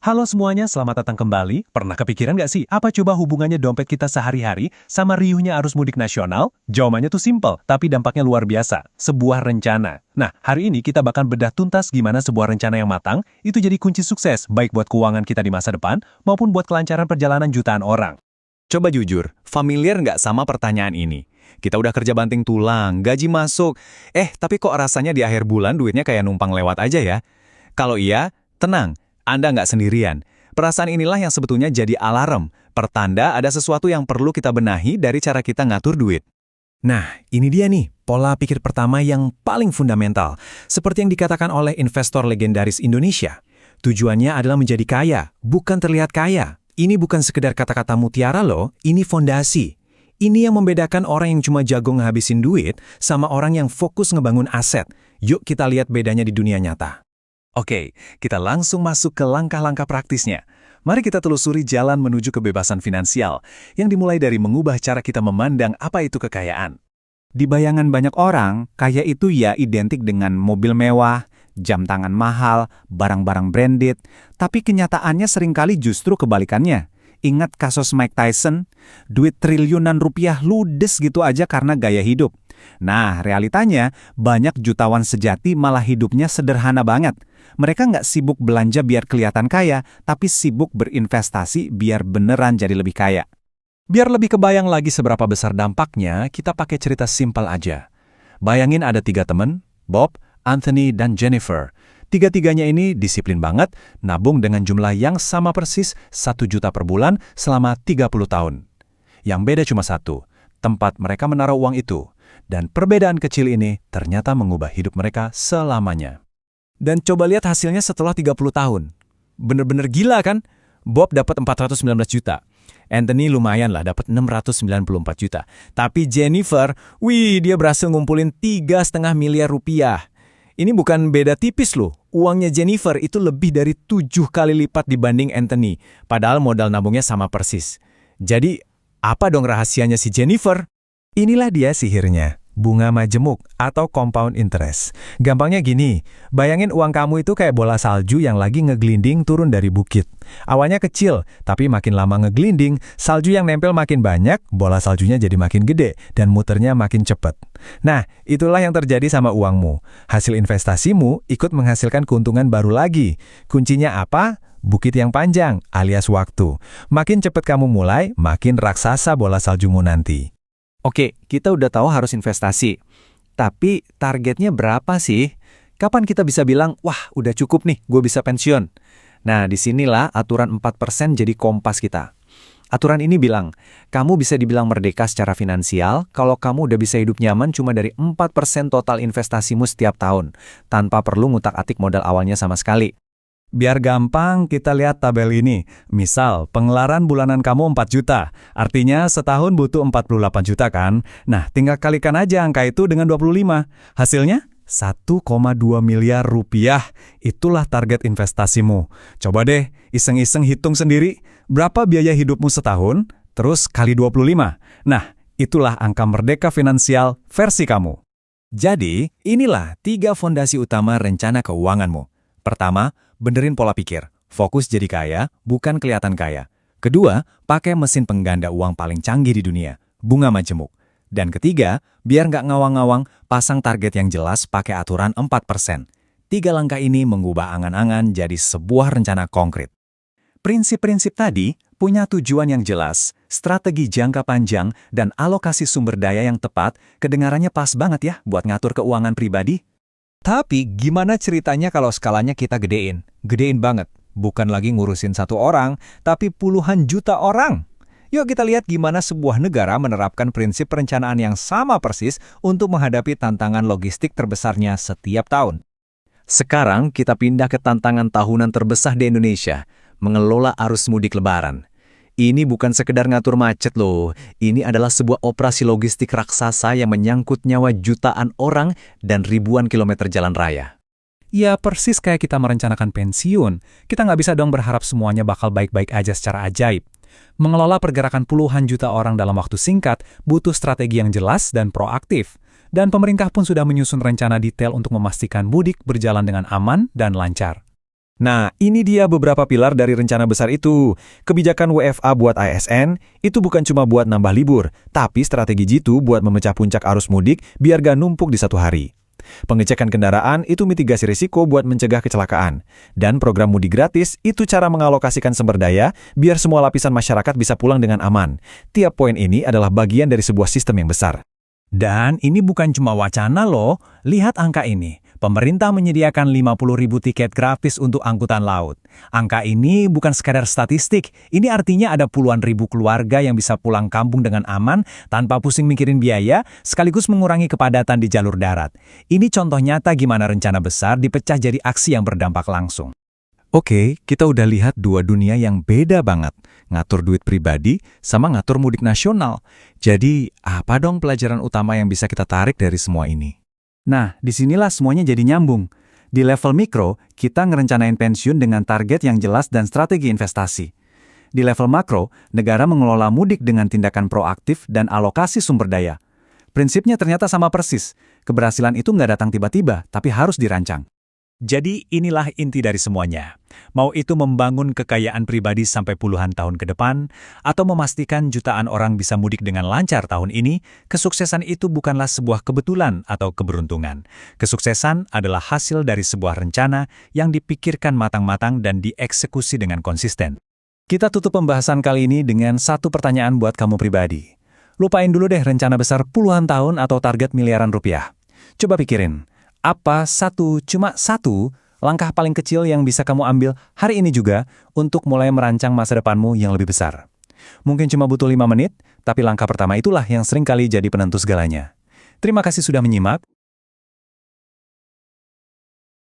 Halo semuanya, selamat datang kembali. Pernah kepikiran nggak sih, apa coba hubungannya dompet kita sehari-hari sama riuhnya arus mudik nasional? Jawabannya tuh simple, tapi dampaknya luar biasa. Sebuah rencana. Nah, hari ini kita bakal bedah tuntas gimana sebuah rencana yang matang itu jadi kunci sukses, baik buat keuangan kita di masa depan, maupun buat kelancaran perjalanan jutaan orang. Coba jujur, familiar nggak sama pertanyaan ini? Kita udah kerja banting tulang, gaji masuk. Tapi kok rasanya di akhir bulan duitnya kayak numpang lewat aja ya? Kalau iya, tenang, Anda nggak sendirian. Perasaan inilah yang sebetulnya jadi alarm, pertanda ada sesuatu yang perlu kita benahi dari cara kita ngatur duit. Nah, ini dia nih, pola pikir pertama yang paling fundamental. Seperti yang dikatakan oleh investor legendaris Indonesia. Tujuannya adalah menjadi kaya, bukan terlihat kaya. Ini bukan sekedar kata-kata mutiara loh, ini fondasi. Ini yang membedakan orang yang cuma jago ngehabisin duit sama orang yang fokus ngebangun aset. Yuk kita lihat bedanya di dunia nyata. Oke, kita langsung masuk ke langkah-langkah praktisnya. Mari kita telusuri jalan menuju kebebasan finansial, yang dimulai dari mengubah cara kita memandang apa itu kekayaan. Di bayangan banyak orang, kaya itu ya identik dengan mobil mewah, jam tangan mahal, barang-barang branded, tapi kenyataannya seringkali justru kebalikannya. Ingat kasus Mike Tyson? Duit triliunan rupiah ludes gitu aja karena gaya hidup. Nah, realitanya banyak jutawan sejati malah hidupnya sederhana banget. Mereka nggak sibuk belanja biar kelihatan kaya, tapi sibuk berinvestasi biar beneran jadi lebih kaya. Biar lebih kebayang lagi seberapa besar dampaknya, kita pakai cerita simpel aja. Bayangin ada 3 temen, Bob, Anthony, dan Jennifer. Tiga-tiganya ini disiplin banget, nabung dengan jumlah yang sama persis 1 juta per bulan selama 30 tahun. Yang beda cuma satu, tempat mereka menaruh uang itu. Dan perbedaan kecil ini ternyata mengubah hidup mereka selamanya. Dan coba lihat hasilnya setelah 30 tahun. Bener-bener gila kan? Bob dapat 419 juta. Anthony lumayan lah dapat 694 juta. Tapi Jennifer, dia berhasil ngumpulin 3,5 miliar rupiah. Ini bukan beda tipis loh. Uangnya Jennifer itu lebih dari 7 kali lipat dibanding Anthony. Padahal modal nabungnya sama persis. Jadi, apa dong rahasianya si Jennifer? Inilah dia sihirnya, bunga majemuk atau compound interest. Gampangnya gini, bayangin uang kamu itu kayak bola salju yang lagi ngeglinding turun dari bukit. Awalnya kecil, tapi makin lama ngeglinding, salju yang nempel makin banyak, bola saljunya jadi makin gede, dan muternya makin cepat. Nah, itulah yang terjadi sama uangmu. Hasil investasimu ikut menghasilkan keuntungan baru lagi. Kuncinya apa? Bukit yang panjang, alias waktu. Makin cepat kamu mulai, makin raksasa bola saljumu nanti. Oke, kita udah tahu harus investasi. Tapi targetnya berapa sih? Kapan kita bisa bilang, wah udah cukup nih, gue bisa pensiun? Nah, disinilah aturan 4% jadi kompas kita. Aturan ini bilang, kamu bisa dibilang merdeka secara finansial kalau kamu udah bisa hidup nyaman cuma dari 4% total investasimu setiap tahun, tanpa perlu ngutak-atik modal awalnya sama sekali. Biar gampang, kita lihat tabel ini. Misal, pengeluaran bulanan kamu 4 juta. Artinya setahun butuh 48 juta kan? Nah, tinggal kalikan aja angka itu dengan 25. Hasilnya? 1,2 miliar rupiah. Itulah target investasimu. Coba deh, iseng-iseng hitung sendiri. Berapa biaya hidupmu setahun? Terus kali 25. Nah, itulah angka merdeka finansial versi kamu. Jadi, inilah 3 fondasi utama rencana keuanganmu. Pertama, benerin pola pikir. Fokus jadi kaya, bukan kelihatan kaya. Kedua, pakai mesin pengganda uang paling canggih di dunia, bunga majemuk. Dan ketiga, biar nggak ngawang-ngawang, pasang target yang jelas pakai aturan 4%. 3 langkah ini mengubah angan-angan jadi sebuah rencana konkret. Prinsip-prinsip tadi punya tujuan yang jelas, strategi jangka panjang, dan alokasi sumber daya yang tepat, kedengarannya pas banget ya buat ngatur keuangan pribadi. Tapi gimana ceritanya kalau skalanya kita gedein? Gedein banget. Bukan lagi ngurusin 1 orang, tapi puluhan juta orang. Yuk kita lihat gimana sebuah negara menerapkan prinsip perencanaan yang sama persis untuk menghadapi tantangan logistik terbesarnya setiap tahun. Sekarang kita pindah ke tantangan tahunan terbesar di Indonesia, mengelola arus mudik lebaran. Ini bukan sekedar ngatur macet loh, ini adalah sebuah operasi logistik raksasa yang menyangkut nyawa jutaan orang dan ribuan kilometer jalan raya. Ya persis kayak kita merencanakan pensiun, kita nggak bisa dong berharap semuanya bakal baik-baik aja secara ajaib. Mengelola pergerakan puluhan juta orang dalam waktu singkat butuh strategi yang jelas dan proaktif. Dan pemerintah pun sudah menyusun rencana detail untuk memastikan mudik berjalan dengan aman dan lancar. Nah, ini dia beberapa pilar dari rencana besar itu. Kebijakan WFA buat ASN, itu bukan cuma buat nambah libur, tapi strategi jitu buat memecah puncak arus mudik biar gak numpuk di satu hari. Pengecekan kendaraan itu mitigasi risiko buat mencegah kecelakaan. Dan program mudik gratis itu cara mengalokasikan sumber daya biar semua lapisan masyarakat bisa pulang dengan aman. Tiap poin ini adalah bagian dari sebuah sistem yang besar. Dan ini bukan cuma wacana loh, lihat angka ini. Pemerintah menyediakan 50.000 tiket gratis untuk angkutan laut. Angka ini bukan sekadar statistik, ini artinya ada puluhan ribu keluarga yang bisa pulang kampung dengan aman tanpa pusing mikirin biaya, sekaligus mengurangi kepadatan di jalur darat. Ini contoh nyata gimana rencana besar dipecah jadi aksi yang berdampak langsung. Oke, kita udah lihat dua dunia yang beda banget. Ngatur duit pribadi sama ngatur mudik nasional. Jadi, apa dong pelajaran utama yang bisa kita tarik dari semua ini? Nah, disinilah semuanya jadi nyambung. Di level mikro, kita ngerencanain pensiun dengan target yang jelas dan strategi investasi. Di level makro, negara mengelola mudik dengan tindakan proaktif dan alokasi sumber daya. Prinsipnya ternyata sama persis. Keberhasilan itu nggak datang tiba-tiba, tapi harus dirancang. Jadi inilah inti dari semuanya. Mau itu membangun kekayaan pribadi sampai puluhan tahun ke depan, atau memastikan jutaan orang bisa mudik dengan lancar tahun ini, kesuksesan itu bukanlah sebuah kebetulan atau keberuntungan. Kesuksesan adalah hasil dari sebuah rencana yang dipikirkan matang-matang dan dieksekusi dengan konsisten. Kita tutup pembahasan kali ini dengan satu pertanyaan buat kamu pribadi. Lupain dulu deh rencana besar puluhan tahun atau target miliaran rupiah. Coba pikirin. Apa cuma satu langkah paling kecil yang bisa kamu ambil hari ini juga untuk mulai merancang masa depanmu yang lebih besar? Mungkin cuma butuh 5 menit, tapi langkah pertama itulah yang seringkali jadi penentu segalanya. Terima kasih sudah menyimak.